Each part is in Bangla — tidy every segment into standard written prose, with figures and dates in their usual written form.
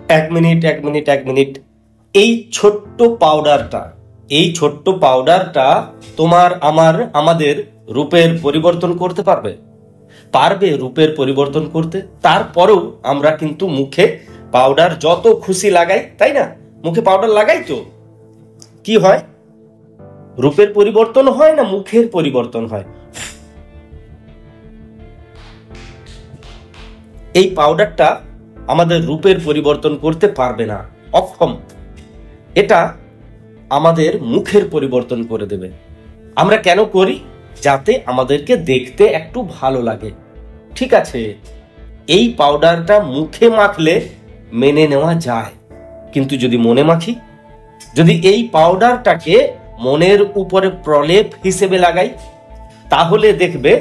এক মিনিট। এই ছোট্ট পাউডারটা তোমার আমাদের রূপের পরিবর্তন করতে পারবে রূপের পরিবর্তন করতে। তারপরেও আমরা কিন্তু মুখে পাউডার যত খুশি লাগাই, তাই না? মুখে পাউডার লাগাই তো কি হয়? রূপের পরিবর্তন হয় না মুখের পরিবর্তন হয়? এই পাউডারটা আমাদের রূপের পরিবর্তন করতে পারবে না, অক্ষম। এটা আমাদের মুখের পরিবর্তন করে দেবে। আমরা কেন করি? যাতে আমাদেরকে দেখতে একটু ভালো লাগে। ঠিক আছে, এই পাউডারটা মুখে মাখলে মেনে নেওয়া যায়, কিন্তু যদি মনে মাখি, যদি এই পাউডারটাকে মনের উপরে প্রলেপ হিসেবে লাগাই, তাহলে দেখবে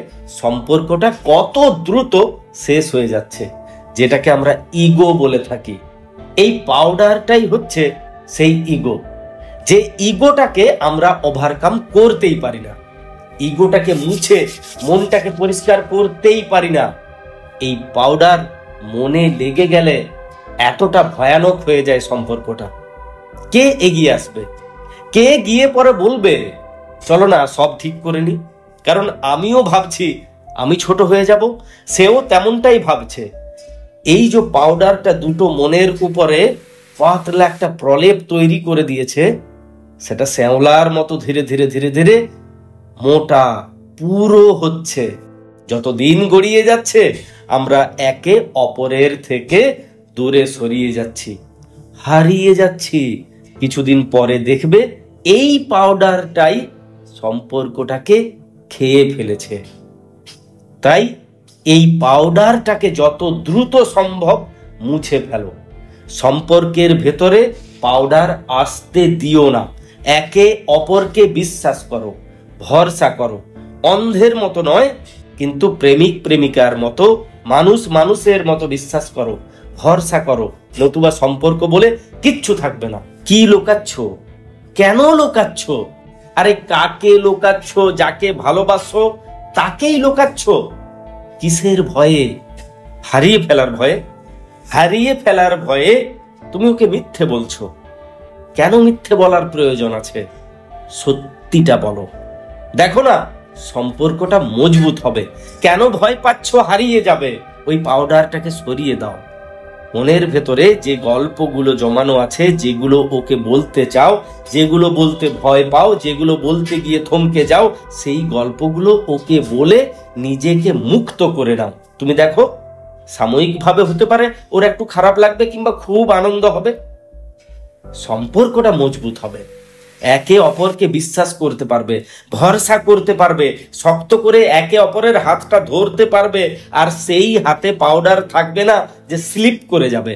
সম্পর্কটা কত দ্রুত শেষ হয়ে যাচ্ছে, যেটাকে আমরা ইগো বলে থাকি। এই পাউডারটাই হচ্ছে সেই ইগো, যে ইগোটাকে আমরা ওভারকাম করতেই পারি না। ইগোটাকে মুছে মনটাকে পরিষ্কার করতেই পারি না। এই পাউডার মনে লেগে গেলে এতটা ভয়ানক হয়ে যায় সম্পর্কটা। কে এগিয়ে আসবে? কে গিয়ে পরে বলবে চলো না সব ঠিক করে নি? কারণ আমিও ভাবছি আমি ছোট হয়ে যাব, সেও তেমনটাই ভাবছে। এই যে পাউডারটা দুটো মনের উপরে পাতলা একটা প্রলেপ তৈরি করে দিয়েছে, সেটা শ্যাওলার মতো ধীরে ধীরে ধীরে ধীরে মোটা পুরো হচ্ছে। যত দিন গড়িয়ে যাচ্ছে আমরা একে অপরের থেকে দূরে সরিয়ে যাচ্ছি, হারিয়ে যাচ্ছি। কিছুদিন পরে দেখবে এই পাউডারটাই সম্পর্কটাকে খেয়ে ফেলেছে। তাই এই পাউডারটাকে যত দ্রুত সম্ভব মুছে ফেলো। সম্পর্কের ভেতরে পাউডার আসতে দিও না। একে অপরকে বিশ্বাস করো, ভরসা করো। অন্ধের মতো নয়, কিন্তু প্রেমিক প্রেমিকার মতো, মানুষ মানুষের মতো বিশ্বাস করো, ভরসা করো। নতুবা সম্পর্ক বলে কিচ্ছু থাকবে না। কি লোকাচ্ছ? কেন লোকাচ্ছ? আরে কাকে লোকাচ্ছ? যাকে ভালোবাসো তাকেই লোকাচ্ছ। কিসের ভয়ে? হারিয়ে ফেলার ভয়ে। হারিয়ে ফেলার ভয়ে তুমি ওকে মিথ্যে বলছো। কেন মিথ্যে বলার প্রয়োজন আছে? সত্যিটা বলো। দেখো না সম্পর্কটা মজবুত হবে। কেন ভয় পাচ্ছ হারিয়ে যাবে? ওই পাউডারটাকে সরিয়ে দাও। মনের ভেতরে যে গল্পগুলো জমানো আছে, যেগুলো ওকে বলতে চাও, যেগুলো বলতে ভয় পাও, যেগুলো বলতে গিয়ে থমকে যাও, সেই গল্পগুলো ওকে বলে নিজেকে মুক্ত করে নাও। তুমি দেখো সাময়িকভাবে হতে পারে ওর একটু খারাপ লাগবে কিংবা খুব আনন্দ হবে, সম্পর্কটা মজবুত হবে। একে অপরকে বিশ্বাস করতে পারবে, ভরসা করতে পারবে, শক্ত করে একে অপরের হাতটা ধরতে পারবে। আর সেই হাতে পাউডার থাকবে না যে স্লিপ করে যাবে।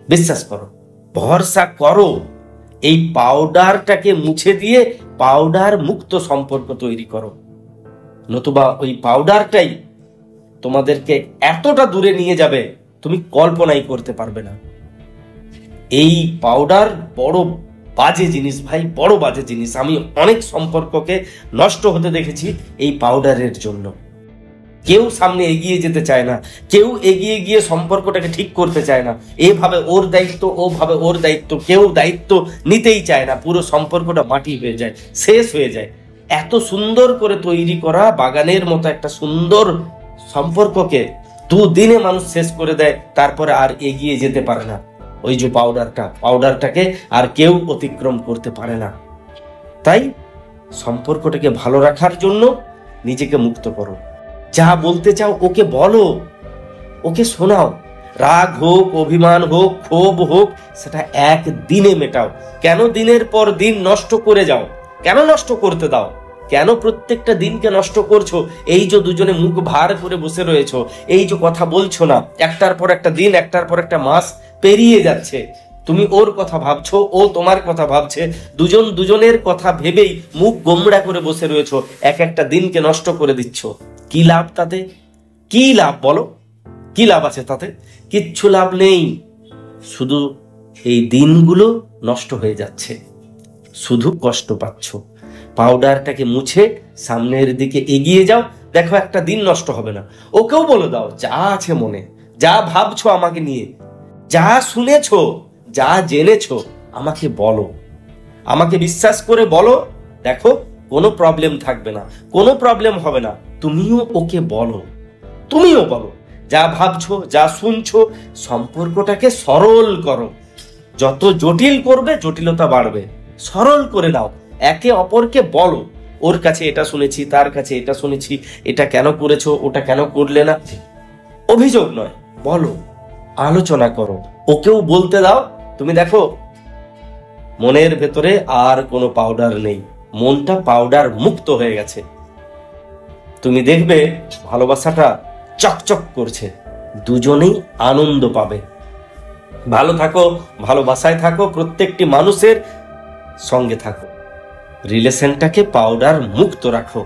বিশ্বাস করো, ভরসা করো। এই পাউডারটাকে মুছে দিয়ে পাউডার মুক্ত সম্পর্ক তৈরি করো। নতুবা ওই পাউডারটাই তোমাদেরকে এতটা দূরে নিয়ে যাবে তুমি কল্পনাই করতে পারবে না। এই পাউডার বড় বাজে জিনিস ভাই, বড় বাজে জিনিস। আমি অনেক সম্পর্ককে নষ্ট হতে দেখেছি এই পাউডারের জন্য। কেউ সামনে এগিয়ে যেতে চায় না, কেউ এগিয়ে গিয়ে সম্পর্কটাকে ঠিক করতে চায় না। এভাবে ওর দায়িত্ব, ওভাবে ওর দায়িত্ব, কেউ দায়িত্ব নিতেই চায় না। পুরো সম্পর্কটা মাটি হয়ে যায়, শেষ হয়ে যায়। এত সুন্দর করে তৈরি করা বাগানের মতো একটা সুন্দর সম্পর্ককে দুদিনে মানুষ শেষ করে দেয়, তারপরে আর এগিয়ে যেতে পারে না। ওই যে পাউডারটাকে আর কেউ অতিক্রম করতে পারে না। তাই সম্পর্কটাকে ভালো রাখার জন্য নিজেকে মুক্ত করো। যা বলতে চাও ওকে বলো, ওকে শোনাও। রাগ হোক, অভিমান হোক, ক্ষোভ হোক, সেটা একদিনে মেটাও। কেন দিনের পর দিন নষ্ট করে যাও? কেন নষ্ট করতে দাও? কেন প্রত্যেকটা দিনকে নষ্ট করছো? এই যে দুজনে মুখ ভার করে বসে রয়েছো, এই যে কথা বলছো না, একটার পর একটা দিন, একটার পর একটা মাস পেরিয়ে যাচ্ছে। তুমি ওর কথা ভাবছো, ও তোমার কথা ভাবছে, দুজন দুজনের কথা ভেবেই মুখ গোমড়া করে বসে রয়েছো, এক একটা দিনকে নষ্ট করে দিচ্ছ। কি লাভ তাতে? কি লাভ বলো? কি লাভ আছে তাতে? কিচ্ছু লাভ নেই। শুধু এই দিনগুলো নষ্ট হয়ে যাচ্ছে, শুধু কষ্ট পাচ্ছ। পাউডারটাকে মুছে সামনের দিকে এগিয়ে যাও, দেখো একটা দিন নষ্ট হবে না। ওকেও বলে দাও যা আছে মনে, যা ভাবছো আমাকে নিয়ে, যা শুনেছো, যা জেনেছো আমাকে বলো, আমাকে বিশ্বাস করে বলো। দেখো, কোনো প্রবলেম থাকবে না, কোনো প্রবলেম হবে না। তুমিও ওকে বলো, তুমিও বলো যা ভাবছো, যা শুনছো। সম্পর্কটাকে সরল করো। যত জটিল করবে জটিলতা বাড়বে। সরল করে নাও, একে অপরকে বলো। ওর কাছে এটা শুনেছি, তার কাছে এটা শুনেছি, এটা কেন করেছো, ওটা কেন করলে না। অভিযোগ নয়, বলো, আলোচনা করো, ওকেও বলতে দাও। তুমি দেখো, মনের ভেতরে আর কোনো পাউডার নেই, মনটা পাউডার মুক্ত হয়ে গেছে। তুমি দেখবে ভালোবাসাটা চকচক করছে, দুজনেই আনন্দ পাবে। ভালো থাকো, ভালোবাসায় থাকো, প্রত্যেকটি মানুষের সঙ্গে থাকো, রিলেশনটাকে পাউডার মুক্ত রাখো।